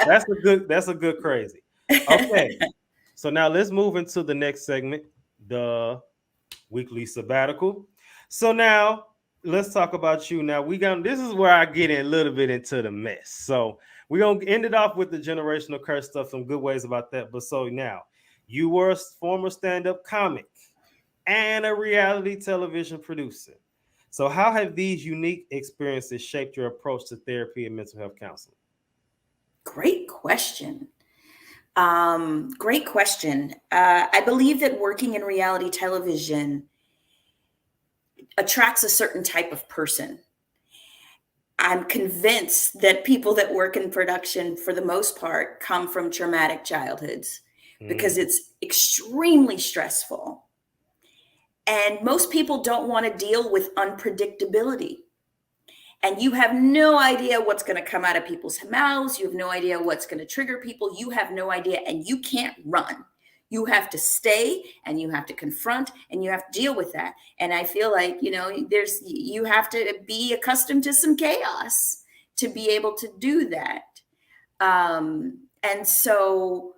That's a good crazy. Okay. So now let's move into the next segment, the weekly sabbatical. So now let's talk about you. Now we got this is where I get in a little bit into the mess. So we're gonna end it off with the generational curse stuff, some good ways about that. But so now you were a former stand-up comic and a reality television producer. So how have these unique experiences shaped your approach to therapy and mental health counseling? Great question. Great question. I believe that working in reality television attracts a certain type of person. I'm convinced that people that work in production, for the most part, come from traumatic childhoods because Mm, it's extremely stressful. And most people don't want to deal with unpredictability. And you have no idea what's going to come out of people's mouths. You have no idea what's going to trigger people. You have no idea, and you can't run. You have to stay and you have to confront and you have to deal with that. And I feel like, you have to be accustomed to some chaos to be able to do that. And so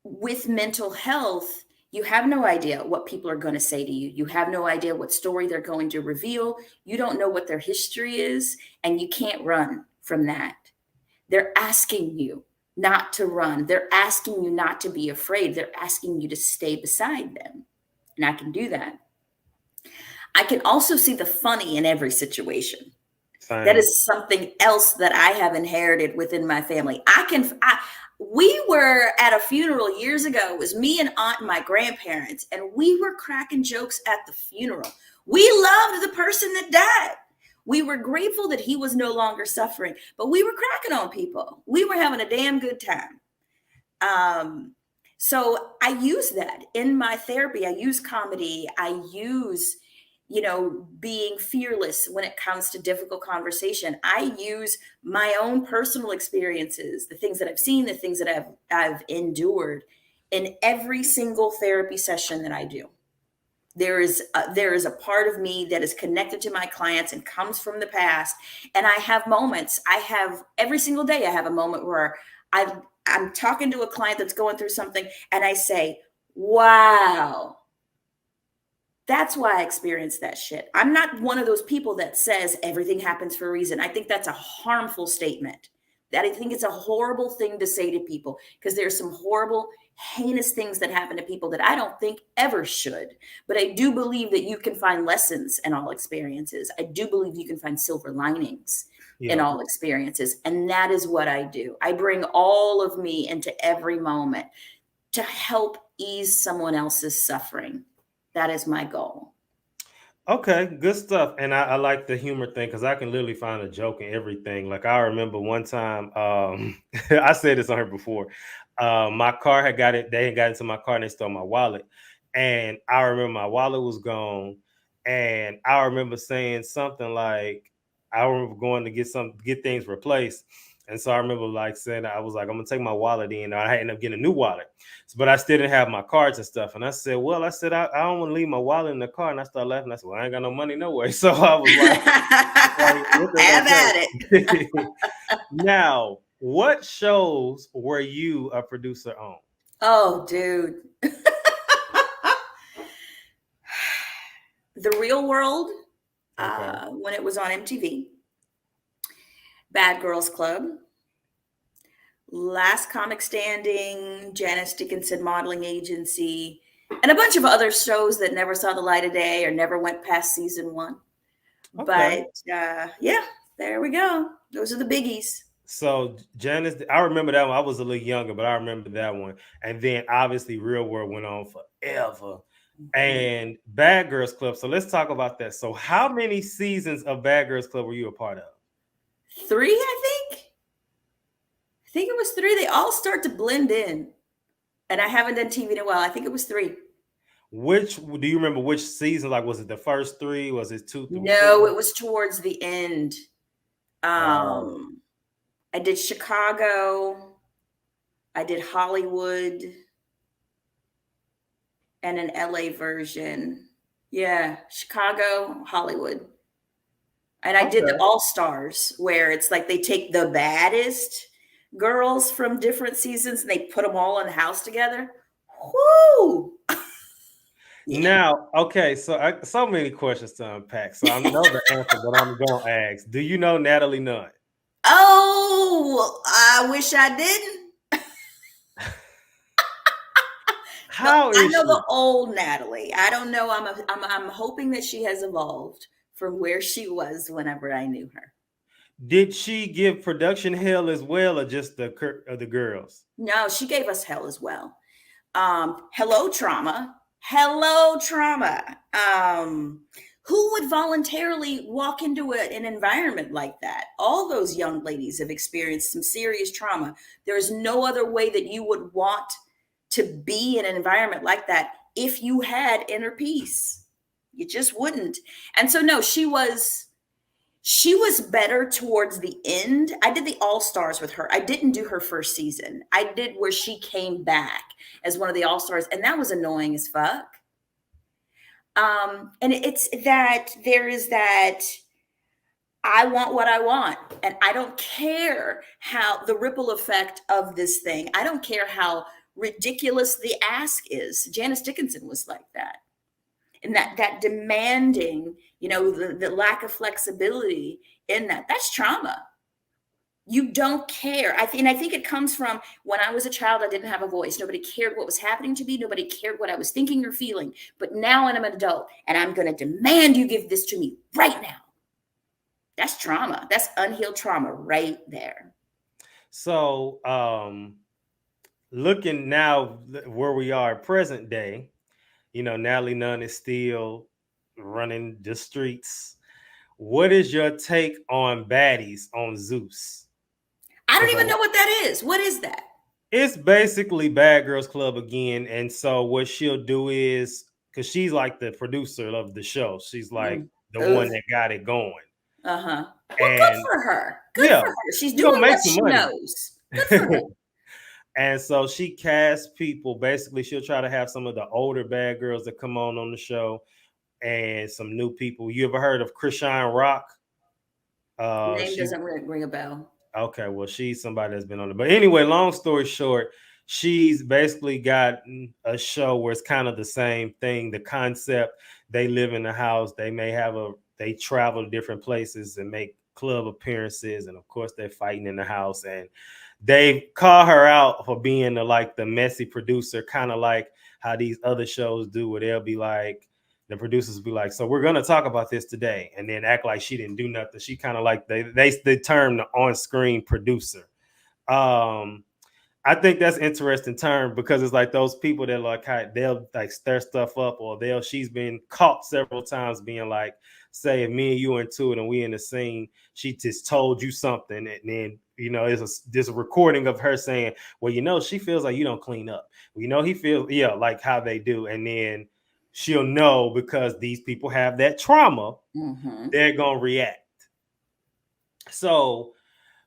with mental health, you have no idea what people are going to say to you. You have no idea what story they're going to reveal. You don't know what their history is, and you can't run from that. They're asking you not to run. They're asking you not to be afraid. They're asking you to stay beside them. And I can do that. I can also see the funny in every situation. That same. is something else that I have inherited within my family. We were at a funeral years ago. It was me and aunt and my grandparents, and we were cracking jokes at the funeral. We loved the person that died. We were grateful that he was no longer suffering, but we were cracking on people. We were having a damn good time. Um, so I use that in my therapy. I use comedy. I use, being fearless when it comes to difficult conversation. I use my own personal experiences, the things that I've seen, the things that I've endured in every single therapy session that I do. There is a part of me that is connected to my clients and comes from the past. And I have moments. I have every single day. I have a moment where I'm talking to a client that's going through something, and I say, "Wow, that's why I experienced that shit." I'm not one of those people that says everything happens for a reason. I think that's a harmful statement. That I think it's a horrible thing to say to people because there's some horrible, heinous things that happen to people that I don't think ever should. But I do believe that you can find lessons in all experiences. I do believe you can find silver linings in Yeah. all experiences. And that is what I do. I bring all of me into every moment to help ease someone else's suffering. That is my goal. Okay, good stuff. And I like the humor thing because I can literally find a joke in everything. Like I remember one time, I said this on here before. My car had got it. They had got into my car and they stole my wallet. And I remember my wallet was gone. And I remember saying something like, I remember going to get things replaced. And so I remember like saying, I was like, I'm gonna take my wallet in. I ended up getting a new wallet. But I still didn't have my cards and stuff. And I said, well, I don't want to leave my wallet in the car. And I started laughing. I said, well, I ain't got no money nowhere. So I was like what the Have at it. okay. Now, what shows were you a producer on? Oh, dude. The Real World, Okay. when it was on MTV, Bad Girls Club, Last Comic Standing, Janice Dickinson Modeling Agency, and a bunch of other shows that never saw the light of day or never went past season one. Okay. But yeah, there we go. Those are the biggies. So Janice, I remember that one. I was a little younger, but I remember that one. And then obviously Real World went on forever. Mhm. And Bad Girls Club. So let's talk about that. So how many seasons of Bad Girls Club were you a part of? Three, I think. I think it was three. They all start to blend in. And I haven't done TV in a while. I think it was three. Which do you remember which season? Like, was it the first three? Was it two through No, four? it was towards the end. Oh, Um, I did Chicago, I did Hollywood, and an LA version. Yeah, Chicago, Hollywood. And I did the okay. All Stars, where it's like they take the baddest girls from different seasons and they put them all in the house together. Whoo! Yeah. Now, okay, so many questions to unpack. So I know the answer, but I'm gonna ask: do you know Natalie Nunn? Oh, I wish I didn't. How I is know she? the old Natalie. I don't know. I'm hoping that she has evolved from where she was whenever I knew her. Did she give production hell as well, or just the girls? No, she gave us hell as well. Hello, trauma. Hello, trauma. Who would voluntarily walk into an environment like that? All those young ladies have experienced some serious trauma. There is no other way that you would want to be in an environment like that if you had inner peace. You just wouldn't. And so, no, she was better towards the end. I did the All Stars with her. I didn't do her first season. I did where she came back as one of the All Stars, and that was annoying as fuck. And it's that there is that I want what I want, and I don't care how the ripple effect of this thing. I don't care how ridiculous the ask is. Janice Dickinson was like that, and that demanding, the lack of flexibility in that's trauma. You don't care. And I think it comes from when I was a child, I didn't have a voice. Nobody cared what was happening to me. Nobody cared what I was thinking or feeling. But now I'm an adult and I'm going to demand you give this to me right now. That's trauma. That's unhealed trauma right there. So, looking now where we are present day, Natalie Nunn is still running the streets. What is your take on baddies on Zeus? I don't Because even know what that is. What is that? it's basically Bad Girls Club again. And so what she'll do is, because she's like the producer of the show, she's like the one Ugh. that got it going. Uh-huh. Well, good And for her. Good yeah, for her. She's you're gonna doing make what some she money. knows. Good for her. And so she casts people. Basically, she'll try to have some of the older bad girls that come on the show, and some new people. You ever heard of Krishan Rock? Name She doesn't ring a bell. Okay, well, she's somebody that's been on it. But anyway, long story short, she's basically got a show where it's kind of the same thing. The concept: they live in the house. They travel to different places and make club appearances, and of course, they're fighting in the house. And they call her out for being the messy producer, kind of like how these other shows do, where they'll be like, the producers be like, so we're gonna talk about this today, and then act like she didn't do nothing. She kind of like they term the on-screen producer. Um, I think that's an interesting term because it's like those people that they'll like stir stuff up, or she's been caught several times being like, say if me and you into it and we in the scene, she just told you something, and then there's a recording of her saying, well, she feels like you don't clean up. He feels like how they do, and then she'll know because these people have that trauma, they're gonna react. So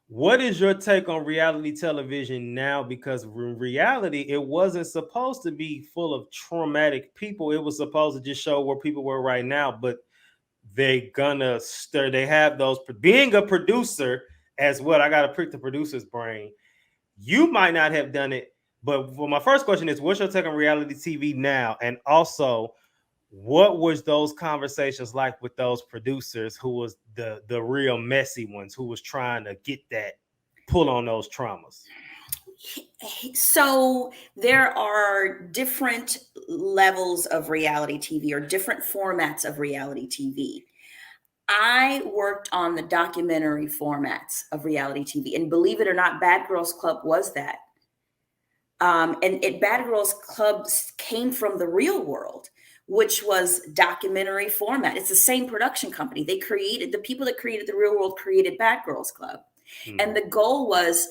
what is your take on reality television now? Because in reality, it wasn't supposed to be full of traumatic people. It was supposed to just show where people were right now. But they have those. Being a producer as well, I got to prick the producer's brain. You might not have done it. But my first question is, what's your take on reality TV now? And also, what was those conversations like with those producers who was the real messy ones, who was trying to get that pull on those traumas? So there are different levels of reality TV or different formats of reality TV. I worked on the documentary formats of reality TV, and believe it or not, Bad Girls Club was that. And Bad Girls Club came from the real world, which was documentary format. It's the same production company. The people that created the real world created Bad Girls Club. And the goal was,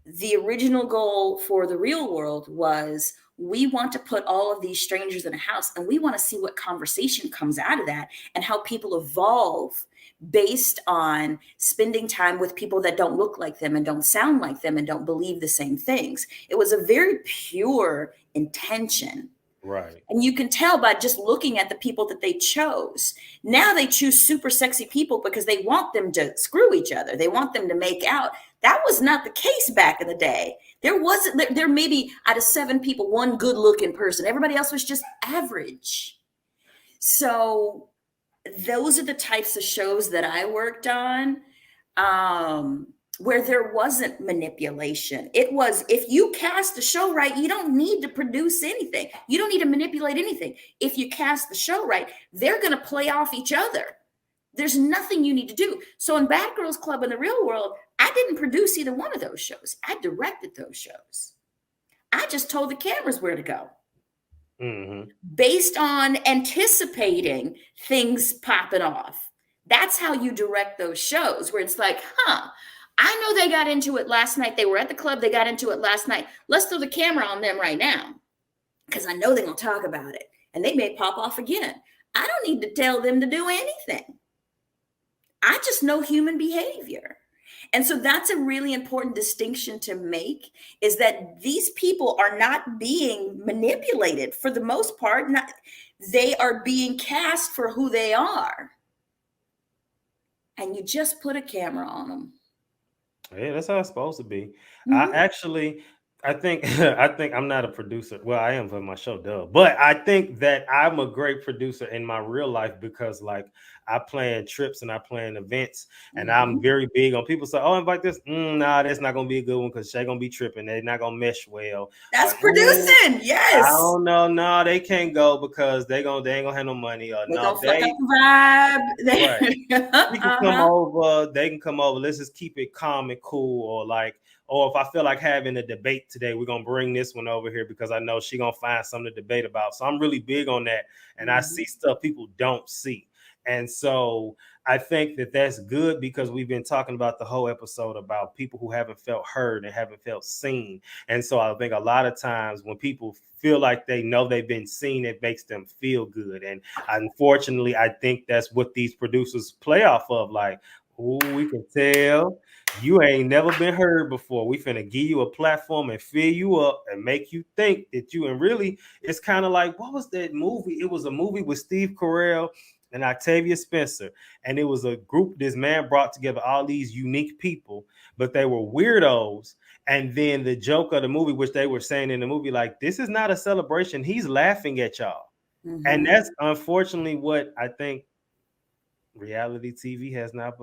the original goal for the real world was, we want to put all of these strangers in a house and we want to see what conversation comes out of that and how people evolve based on spending time with people that don't look like them and don't sound like them and don't believe the same things. It was a very pure intention. Right. And you can tell by just looking at the people that they chose. Now they choose super sexy people because they want them to screw each other. They want them to make out. That was not the case back in the day. There wasn't, there maybe out of 7 people, one good looking person. Everybody else was just average. So those are the types of shows that I worked on, where there wasn't manipulation. It was, if you cast the show right, you don't need to produce anything. You don't need to manipulate anything. If you cast the show right, they're going to play off each other. There's nothing you need to do. So in Bad Girls Club in the real world, I didn't produce either one of those shows. I directed those shows. I just told the cameras where to go. Mm-hmm. Based on anticipating things popping off. That's how you direct those shows, where it's like, I know they got into it last night. They were at the club. They got into it last night. Let's throw the camera on them right now, because I know they're going to talk about it. And they may pop off again. I don't need to tell them to do anything. I just know human behavior. And so that's a really important distinction to make, is that these people are not being manipulated for the most part. They are being cast for who they are. And you just put a camera on them. Yeah, that's how it's supposed to be. Mm-hmm. I think I'm not a producer. Well, I am for my show, duh. But I think that I'm a great producer in my real life, because like I plan trips and I plan events, and I'm very big on people say, "Oh, invite this." Nah, that's not gonna be a good one because they're gonna be tripping. They're not gonna mesh well. That's producing, yes. I don't know. No, they can't go because they ain't gonna have no money. Or no, they fuck up the vibe. Right. We can come over. They can come over. Let's just keep it calm and cool. Or like, or if I feel like having a debate today, we're gonna bring this one over here because I know she's gonna find something to debate about. So I'm really big on that, and I see stuff people don't see. And so I think that that's good, because we've been talking about the whole episode about people who haven't felt heard and haven't felt seen. And so I think a lot of times when people feel like they know they've been seen, it makes them feel good. And unfortunately, I think that's what these producers play off of. Like, oh, we can tell you ain't never been heard before. We finna give you a platform and fill you up and make you think that you, and really, it's kind of like, what was that movie? It was a movie with Steve Carell and Octavia Spencer. And it was a group, this man brought together all these unique people, but they were weirdos. And then the joke of the movie, which they were saying in the movie, like, this is not a celebration. He's laughing at y'all. And that's unfortunately what I think reality TV has now become.